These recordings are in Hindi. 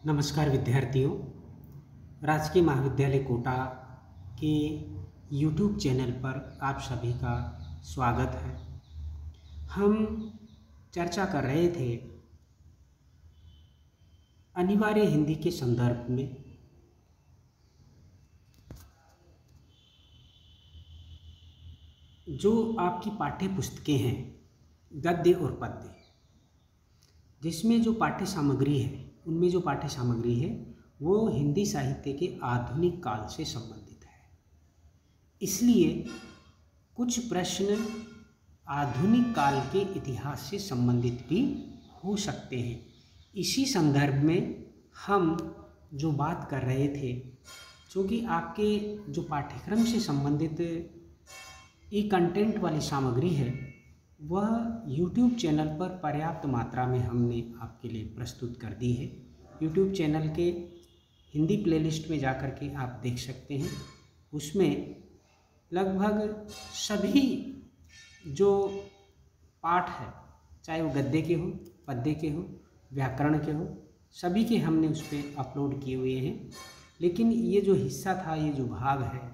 नमस्कार विद्यार्थियों। राजकीय महाविद्यालय कोटा के YouTube चैनल पर आप सभी का स्वागत है। हम चर्चा कर रहे थे अनिवार्य हिंदी के संदर्भ में जो आपकी पाठ्य पुस्तकें हैं गद्य और पद्य, जिसमें जो पाठ्य सामग्री है उनमें जो पाठ्य सामग्री है वो हिंदी साहित्य के आधुनिक काल से संबंधित है। इसलिए कुछ प्रश्न आधुनिक काल के इतिहास से संबंधित भी हो सकते हैं। इसी संदर्भ में हम जो बात कर रहे थे, चूँकि आपके जो पाठ्यक्रम से संबंधित ई कंटेंट वाली सामग्री है वह YouTube चैनल पर पर्याप्त मात्रा में हमने आपके लिए प्रस्तुत कर दी है। YouTube चैनल के हिंदी प्लेलिस्ट में जाकर के आप देख सकते हैं। उसमें लगभग सभी जो पाठ है, चाहे वो गद्य के हो, पद्य के हो, व्याकरण के हो, सभी के हमने उस पर अपलोड किए हुए हैं। लेकिन ये जो हिस्सा था, ये जो भाग है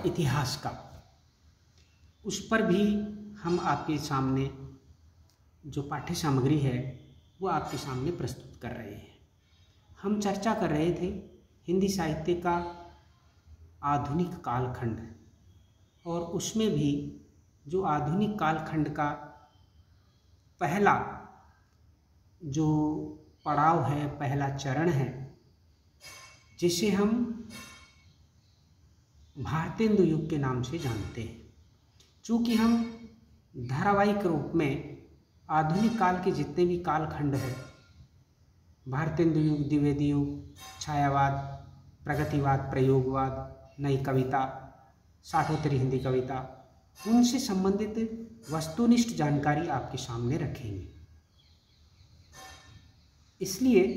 इतिहास का, उस पर भी हम आपके सामने जो पाठ्य सामग्री है वो आपके सामने प्रस्तुत कर रहे हैं। हम चर्चा कर रहे थे हिंदी साहित्य का आधुनिक कालखंड, और उसमें भी जो आधुनिक कालखंड का पहला जो पड़ाव है, पहला चरण है, जिसे हम भारतेंदु युग के नाम से जानते हैं। चूँकि हम धारावाहिक रूप में आधुनिक काल के जितने भी कालखंड है, भारतेंदु युग, द्विवेदी युग, छायावाद, प्रगतिवाद, प्रयोगवाद, नई कविता, साठोत्तरी हिंदी कविता, उनसे संबंधित वस्तुनिष्ठ जानकारी आपके सामने रखेंगे। इसलिए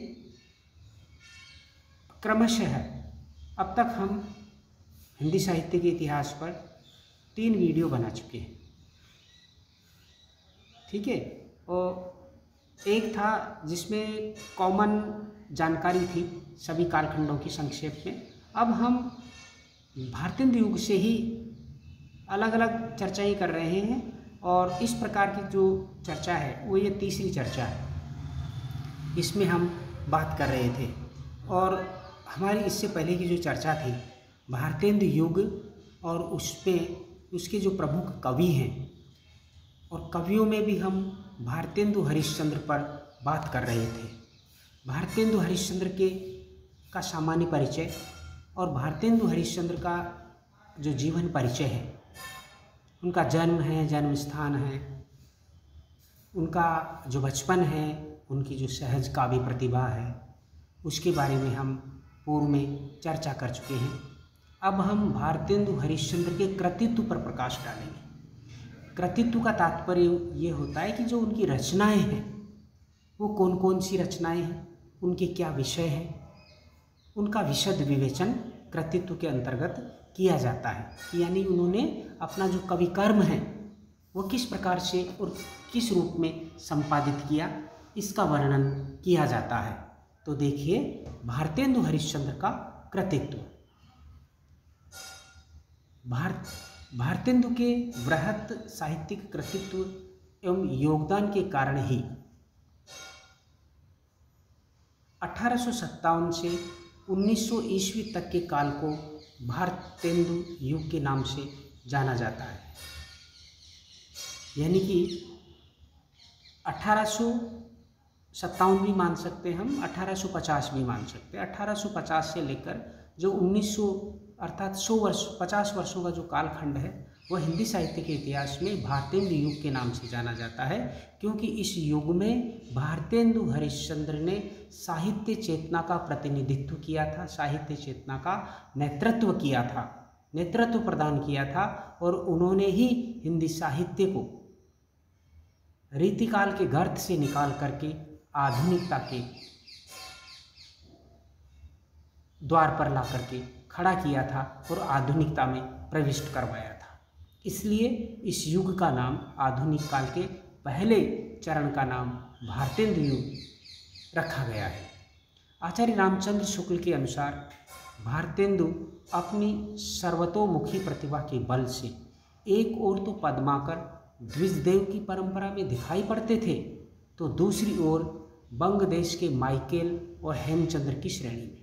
क्रमशः अब तक हम हिंदी साहित्य के इतिहास पर 3 वीडियो बना चुके हैं, ठीक है। और एक था जिसमें कॉमन जानकारी थी सभी कालखंडों की संक्षेप में। अब हम भारतेंदु युग से ही अलग अलग चर्चाएं कर रहे हैं, और इस प्रकार की जो चर्चा है वो ये तीसरी चर्चा है। इसमें हम बात कर रहे थे, और हमारी इससे पहले की जो चर्चा थी भारतेंदु युग और उस पर उसके जो प्रमुख कवि हैं, और कवियों में भी हम भारतेंदु हरिश्चंद्र पर बात कर रहे थे। भारतेंदु हरिश्चंद्र का सामान्य परिचय और भारतेंदु हरिश्चंद्र का जो जीवन परिचय है, उनका जन्म है, जन्म स्थान है, उनका जो बचपन है, उनकी जो सहज काव्य प्रतिभा है, उसके बारे में हम पूर्व में चर्चा कर चुके हैं। अब हम भारतेंदु हरिश्चंद्र के कृतित्व पर प्रकाश डालेंगे। कृतित्व का तात्पर्य ये होता है कि जो उनकी रचनाएं हैं वो कौन कौन सी रचनाएं हैं, उनके क्या विषय हैं, उनका विशद विवेचन कृतित्व के अंतर्गत किया जाता है। यानी उन्होंने अपना जो कवि कर्म है वो किस प्रकार से और किस रूप में संपादित किया, इसका वर्णन किया जाता है। तो देखिए भारतेंदु हरिश्चंद्र का कृतित्व। भारतेंदु के बृहत साहित्यिक कृतित्व एवं योगदान के कारण ही 1857 से 1900 ईस्वी तक के काल को भारतेंदु युग के नाम से जाना जाता है। यानी कि 1857 भी मान सकते हैं हम, 1850 भी मान सकते हैं। 1850 से लेकर जो 1900 अर्थात 50 वर्षों का जो कालखंड है वह हिंदी साहित्य के इतिहास में भारतेंदु युग के नाम से जाना जाता है, क्योंकि इस युग में भारतेंदु हरिश्चंद्र ने साहित्य चेतना का प्रतिनिधित्व किया था, साहित्य चेतना का नेतृत्व किया था, नेतृत्व प्रदान किया था, और उन्होंने ही हिंदी साहित्य को रीतिकाल के गर्त से निकाल करके आधुनिकता के द्वार पर ला करके खड़ा किया था और आधुनिकता में प्रविष्ट करवाया था। इसलिए इस युग का नाम, आधुनिक काल के पहले चरण का नाम भारतेंदु युग रखा गया है। आचार्य रामचंद्र शुक्ल के अनुसार भारतेंदु अपनी सर्वतोमुखी प्रतिभा के बल से एक ओर तो पद्माकर द्विजदेव की परंपरा में दिखाई पड़ते थे, तो दूसरी ओर बंग देश के माइकेल और हेमचंद्र की श्रेणी में।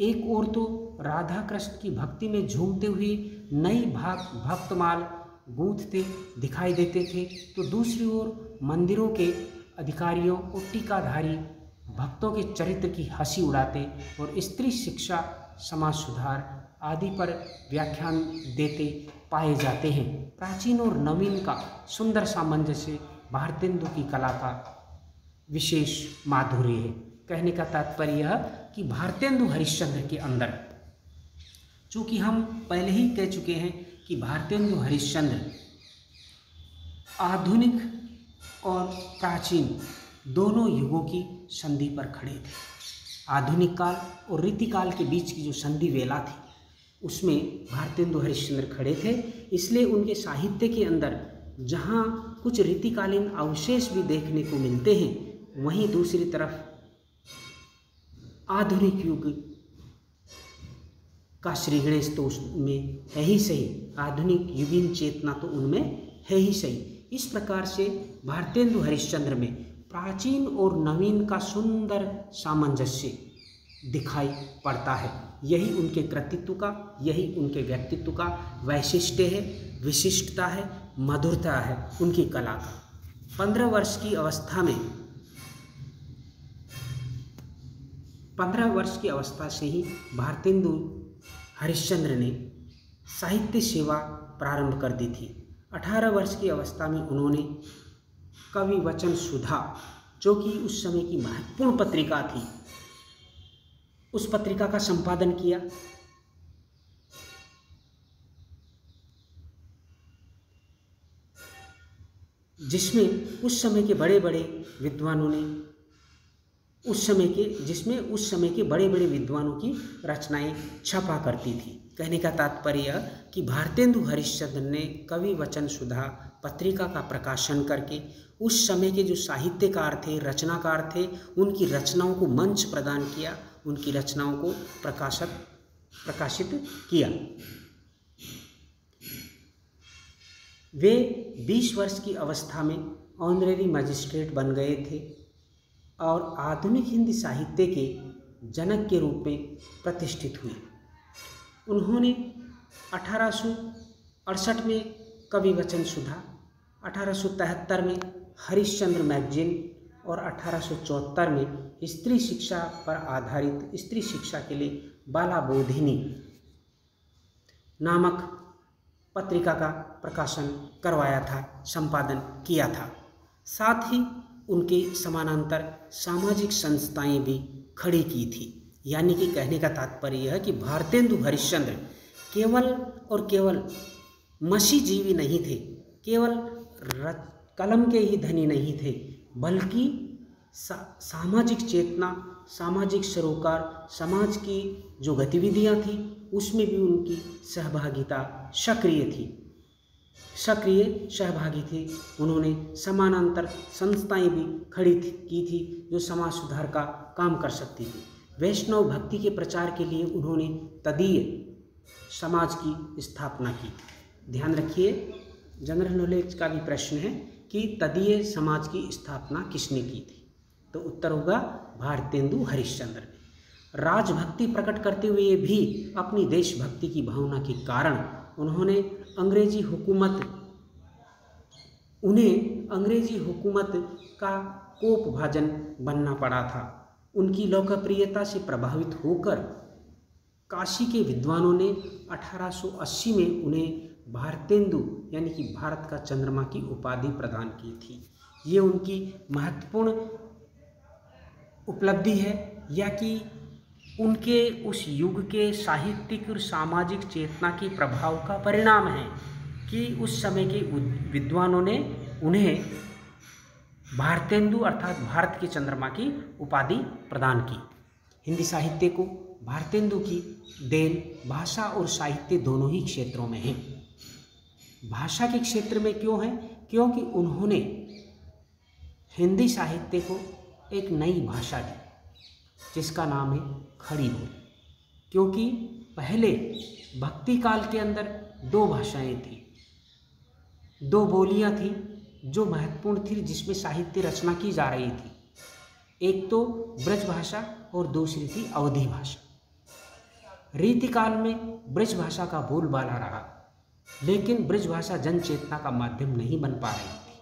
एक ओर तो राधा कृष्ण की भक्ति में झूमते हुए नई भक्तमाल गूंथते दिखाई देते थे, तो दूसरी ओर मंदिरों के अधिकारियों और टीकाधारी भक्तों के चरित्र की हंसी उड़ाते और स्त्री शिक्षा, समाज सुधार आदि पर व्याख्यान देते पाए जाते हैं। प्राचीन और नवीन का सुंदर सामंजस्य भारतेंदु की कला का विशेष माधुर्य है। कहने का तात्पर्य यह कि भारतेंदु हरिश्चंद्र के अंदर, चूँकि हम पहले ही कह चुके हैं कि भारतेंदु हरिश्चंद्र आधुनिक और प्राचीन दोनों युगों की संधि पर खड़े थे। आधुनिक काल और रीतिकाल के बीच की जो संधि वेला थी उसमें भारतेंदु हरिश्चंद्र खड़े थे। इसलिए उनके साहित्य के अंदर जहाँ कुछ रीतिकालीन अवशेष भी देखने को मिलते हैं, वहीं दूसरी तरफ आधुनिक युग का श्री गणेश तो उसमें है ही सही, आधुनिक युगीन चेतना तो उनमें है ही सही। इस प्रकार से भारतेंदु हरिश्चंद्र में प्राचीन और नवीन का सुंदर सामंजस्य दिखाई पड़ता है। यही उनके कृतित्व का, यही उनके व्यक्तित्व का वैशिष्ट्य है, विशिष्टता है, मधुरता है उनकी कला का। 15 वर्ष की अवस्था से ही भारतेंदु हरिश्चंद्र ने साहित्य सेवा प्रारंभ कर दी थी। 18 वर्ष की अवस्था में उन्होंने कवि वचन सुधा, जो कि उस समय की महत्वपूर्ण पत्रिका थी, उस पत्रिका का संपादन किया। जिसमें उस समय के बड़े बड़े विद्वानों की रचनाएं छपा करती थी। कहने का तात्पर्य कि भारतेंदु हरिश्चंद्र ने कवि वचन सुधा पत्रिका का प्रकाशन करके उस समय के जो साहित्यकार थे, रचनाकार थे, उनकी रचनाओं को मंच प्रदान किया, उनकी रचनाओं को प्रकाशित किया। वे 20 वर्ष की अवस्था में ऑनरेरी मजिस्ट्रेट बन गए थे और आधुनिक हिंदी साहित्य के जनक के रूप में प्रतिष्ठित हुए। उन्होंने 1868 में कवि वचन सुधा, 1873 में हरिश्चंद्र मैगजीन और 1874 में स्त्री शिक्षा पर आधारित स्त्री शिक्षा के लिए बाला बोधिनी नामक पत्रिका का प्रकाशन करवाया था, संपादन किया था। साथ ही उनके समानांतर सामाजिक संस्थाएं भी खड़ी की थी। यानी कि कहने का तात्पर्य यह है कि भारतेंदु हरिश्चंद्र केवल और केवल मसीजीवी नहीं थे, केवल कलम के ही धनी नहीं थे, बल्कि सामाजिक चेतना, सामाजिक सरोकार, समाज की जो गतिविधियां थी उसमें भी उनकी सहभागिता सक्रिय सहभागी थे। उन्होंने समानांतर संस्थाएं भी खड़ी की थी जो समाज सुधार का काम कर सकती थी। वैष्णव भक्ति के प्रचार के लिए उन्होंने तदीय समाज की स्थापना की। ध्यान रखिए, जनरल नॉलेज का भी प्रश्न है कि तदीय समाज की स्थापना किसने की थी, तो उत्तर होगा भारतेंदु हरिश्चंद्र ने। राजभक्ति प्रकट करते हुए भी अपनी देशभक्ति की भावना के कारण उन्हें अंग्रेजी हुकूमत का कोपभाजन बनना पड़ा था। उनकी लोकप्रियता से प्रभावित होकर काशी के विद्वानों ने 1880 में उन्हें भारतेंदु यानी कि भारत का चंद्रमा की उपाधि प्रदान की थी। ये उनकी महत्वपूर्ण उपलब्धि है, या कि उनके उस युग के साहित्यिक और सामाजिक चेतना के प्रभाव का परिणाम है कि उस समय के विद्वानों ने उन्हें भारतेंदु अर्थात भारत के चंद्रमा की उपाधि प्रदान की। हिंदी साहित्य को भारतेंदु की देन भाषा और साहित्य दोनों ही क्षेत्रों में है। भाषा के क्षेत्र में क्यों है? क्योंकि उन्होंने हिंदी साहित्य को एक नई भाषा दी जिसका नाम है खड़ी बोली। क्योंकि पहले भक्ति काल के अंदर दो भाषाएं थी, दो बोलियां थी जो महत्वपूर्ण थी, जिसमें साहित्य रचना की जा रही थी। एक तो ब्रज भाषा और दूसरी थी अवधी भाषा। रीतिकाल में ब्रज भाषा का बोलबाला रहा, लेकिन ब्रज भाषा जन चेतना का माध्यम नहीं बन पा रही थी।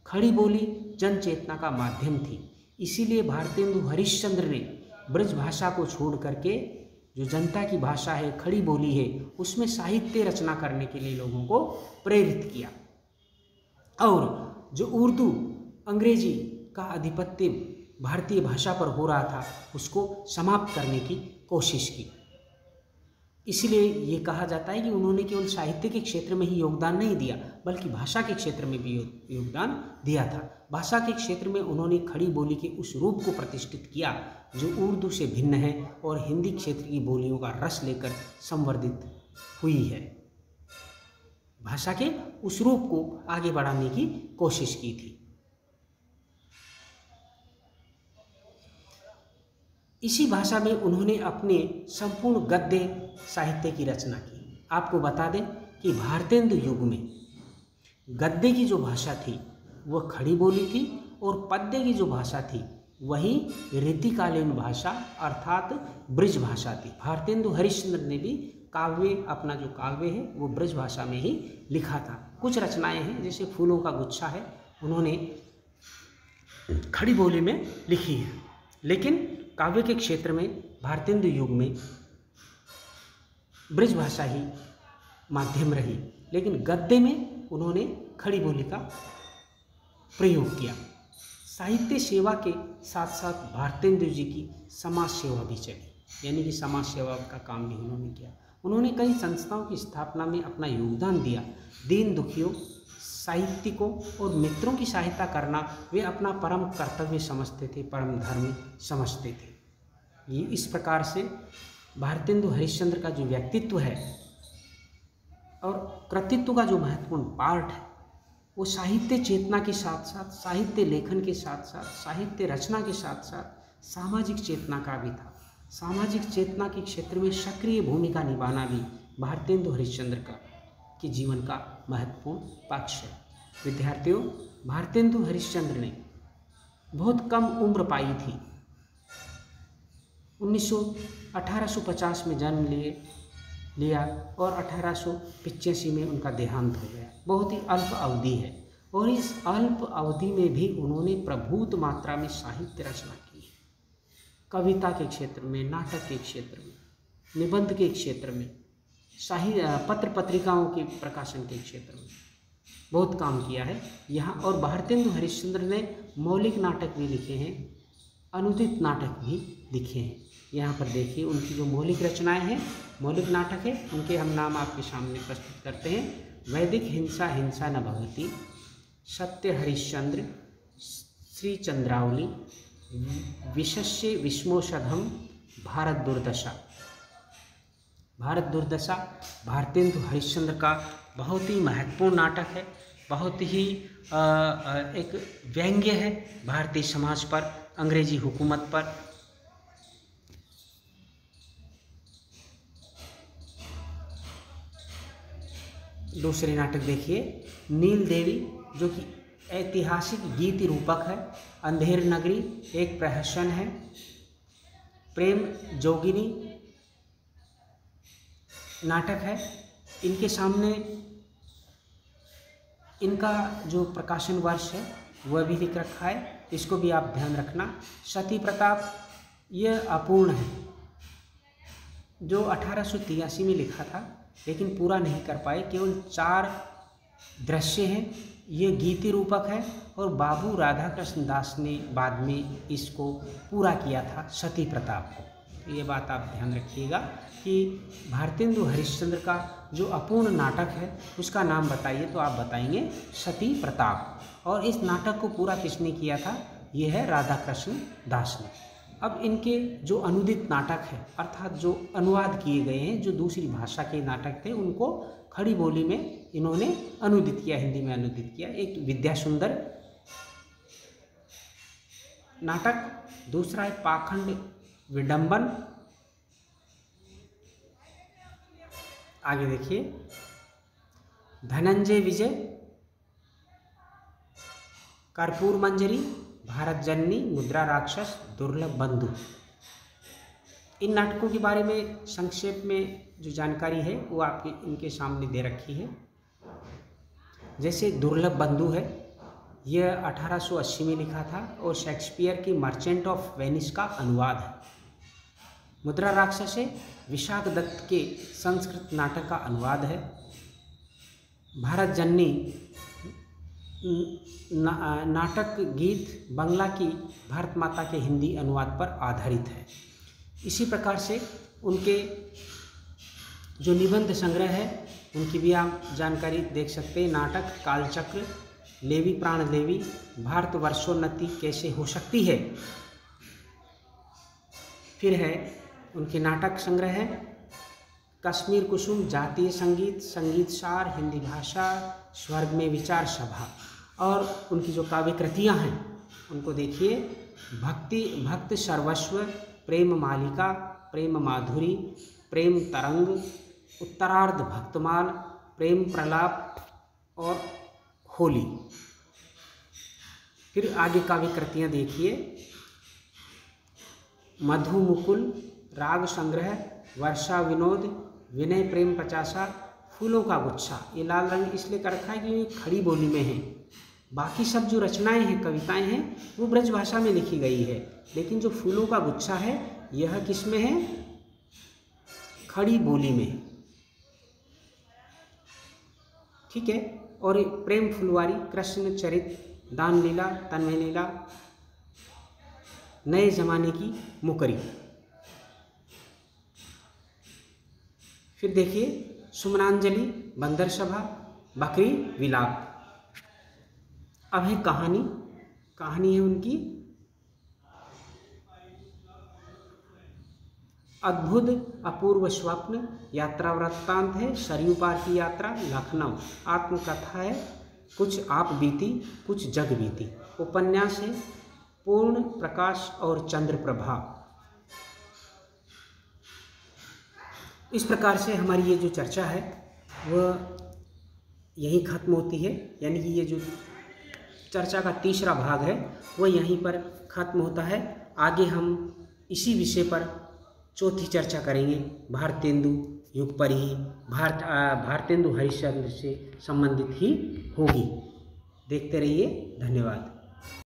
खड़ी बोली जन चेतना का माध्यम थी। इसीलिए भारतेंदु हरिश्चंद्र ने ब्रज भाषा को छोड़ करके जो जनता की भाषा है, खड़ी बोली है, उसमें साहित्य रचना करने के लिए लोगों को प्रेरित किया। और जो उर्दू, अंग्रेजी का आधिपत्य भारतीय भाषा पर हो रहा था, उसको समाप्त करने की कोशिश की। इसलिए ये कहा जाता है कि उन्होंने केवल साहित्य के क्षेत्र में ही योगदान नहीं दिया, बल्कि भाषा के क्षेत्र में भी योगदान दिया था। भाषा के क्षेत्र में उन्होंने खड़ी बोली के उस रूप को प्रतिष्ठित किया जो उर्दू से भिन्न है और हिंदी क्षेत्र की बोलियों का रस लेकर संवर्धित हुई है। भाषा के उस रूप को आगे बढ़ाने की कोशिश की थी। इसी भाषा में उन्होंने अपने संपूर्ण गद्य साहित्य की रचना की। आपको बता दें कि भारतेंदु युग में गद्य की जो भाषा थी वह खड़ी बोली थी और पद्य की जो भाषा थी वही रीतिकालीन भाषा अर्थात ब्रज भाषा थी। भारतेंदु हरिश्चंद्र ने भी काव्य, अपना जो काव्य है वो ब्रज भाषा में ही लिखा था। कुछ रचनाएं हैं जैसे फूलों का गुच्छा है, उन्होंने खड़ी बोली में लिखी है। लेकिन काव्य के क्षेत्र में भारतेंदु युग में ब्रज भाषा ही माध्यम रही, लेकिन गद्य में उन्होंने खड़ी बोली का प्रयोग किया। साहित्य सेवा के साथ साथ भारतेंदु जी की समाज सेवा भी चली, यानी कि समाज सेवा का काम भी उन्होंने किया। उन्होंने कई संस्थाओं की स्थापना में अपना योगदान दिया। दीन दुखियों, साहित्यिकों और मित्रों की सहायता करना वे अपना परम कर्तव्य समझते थे, परम धर्म समझते थे। ये इस प्रकार से भारतेंदु हरिश्चंद्र का जो व्यक्तित्व है और कृतित्व का जो महत्वपूर्ण पार्ट है, वो साहित्य चेतना के साथ साथ, साहित्य लेखन के साथ साथ, साहित्य रचना के साथ साथ सामाजिक चेतना का भी था। सामाजिक चेतना के क्षेत्र में सक्रिय भूमिका निभाना भी भारतेंदु हरिश्चंद्र के जीवन का महत्वपूर्ण पक्ष है। विद्यार्थियों, भारतेंदु हरिश्चंद्र ने बहुत कम उम्र पाई थी। 1850 में जन्म लिया और 1885 में उनका देहांत हो गया। बहुत ही अल्प अवधि है और इस अल्प अवधि में भी उन्होंने प्रभुत मात्रा में साहित्य रचना की है। कविता के क्षेत्र में, नाटक के क्षेत्र में, निबंध के क्षेत्र में, पत्र पत्रिकाओं के प्रकाशन के क्षेत्र में बहुत काम किया है यहाँ। और भारतेंदु हरिश्चंद्र ने मौलिक नाटक भी लिखे हैं, अनुदित नाटक भी लिखे हैं। यहाँ पर देखिए उनकी जो मौलिक रचनाएं हैं, मौलिक नाटक है, उनके हम नाम आपके सामने प्रस्तुत करते हैं। वैदिक हिंसा हिंसा न भवति, सत्य हरिश्चंद्र, श्री चंद्रावली, विशस्य विस्मोषधम, भारत दुर्दशा। भारत दुर्दशा भारतेंदु हरिश्चंद्र का बहुत ही महत्वपूर्ण नाटक है, बहुत ही एक व्यंग्य है भारतीय समाज पर, अंग्रेजी हुकूमत पर। दूसरे नाटक देखिए, नील देवी, जो कि ऐतिहासिक गीत रूपक है। अंधेर नगरी एक प्रहसन है। प्रेम जोगिनी नाटक है। इनके सामने इनका जो प्रकाशन वर्ष है वह भी लिख रखा है, इसको भी आप ध्यान रखना। सती प्रताप यह अपूर्ण है, जो 1883 में लिखा था लेकिन पूरा नहीं कर पाए, केवल 4 दृश्य हैं। ये गीति रूपक है और बाबू राधाकृष्ण दास ने बाद में इसको पूरा किया था, सती प्रताप को। ये बात आप ध्यान रखिएगा कि भारतेंदु हरिश्चंद्र का जो अपूर्ण नाटक है उसका नाम बताइए, तो आप बताएंगे सती प्रताप। और इस नाटक को पूरा किसने किया था? ये है राधाकृष्ण दास ने। अब इनके जो अनुदित नाटक है, अर्थात जो अनुवाद किए गए हैं, जो दूसरी भाषा के नाटक थे, उनको खड़ी बोली में इन्होंने अनुदित किया, हिंदी में अनुदित किया। एक विद्या सुंदर, नाटक, दूसरा है पाखंड विडंबन। आगे देखिए, धनंजय विजय, कर्पूर मंजरी, भारत जननी, मुद्रा राक्षस, दुर्लभ बंधु। इन नाटकों के बारे में संक्षेप में जो जानकारी है वो आपके इनके सामने दे रखी है। जैसे दुर्लभ बंधु है, यह 1880 में लिखा था और शेक्सपियर की मर्चेंट ऑफ वेनिस का अनुवाद है। मुद्रा राक्षस है, विशाख दत्त के संस्कृत नाटक का अनुवाद है। भारत जननी नाटक गीत बांग्ला की भारत माता के हिंदी अनुवाद पर आधारित है। इसी प्रकार से उनके जो निबंध संग्रह है उनकी भी आप जानकारी देख सकते हैं। नाटक कालचक्र, लेवी प्राण लेवी, भारत वर्षोन्नति कैसे हो सकती है। फिर है उनके नाटक संग्रह है कश्मीर कुसुम, जातीय संगीत, संगीत सार, हिंदी भाषा, स्वर्ग में विचार सभा। और उनकी जो काव्य कृतियाँ हैं उनको देखिए, भक्त सर्वस्व, प्रेम मालिका, प्रेम माधुरी, प्रेम तरंग, उत्तरार्ध भक्तमाल, प्रेम प्रलाप और होली। फिर आगे काव्य कृतियाँ देखिए, मधु मुकुल, राग संग्रह, वर्षा विनोद, विनय प्रेम पचासा, फूलों का गुच्छा। ये लाल रंग इसलिए कर रखा है कि ये खड़ी बोली में है। बाकी सब जो रचनाएं हैं, कविताएं हैं, वो ब्रज भाषा में लिखी गई है, लेकिन जो फूलों का गुच्छा है यह किस में है? खड़ी बोली में। ठीक है। और प्रेम फुलवारी, कृष्ण चरित, दान लीला, तन्मय लीला, नए जमाने की मुकरी। फिर देखिए सुमनांजलि, बंदर सभा, बकरी विलाप। अब है कहानी है उनकी अद्भुत अपूर्व स्वप्न, यात्रा वृत्तांत है सरयू पार की यात्रा, लखनऊ, आत्मकथा है कुछ आप बीती कुछ जग बीती, उपन्यास है पूर्ण प्रकाश और चंद्र प्रभा। इस प्रकार से हमारी ये जो चर्चा है वह यहीं खत्म होती है, यानी कि ये जो चर्चा का तीसरा भाग है वह यहीं पर खत्म होता है। आगे हम इसी विषय पर चौथी चर्चा करेंगे, भारतेंदु युग पर ही, भारतेंदु हरिश्चंद्र से संबंधित ही होगी। देखते रहिए, धन्यवाद।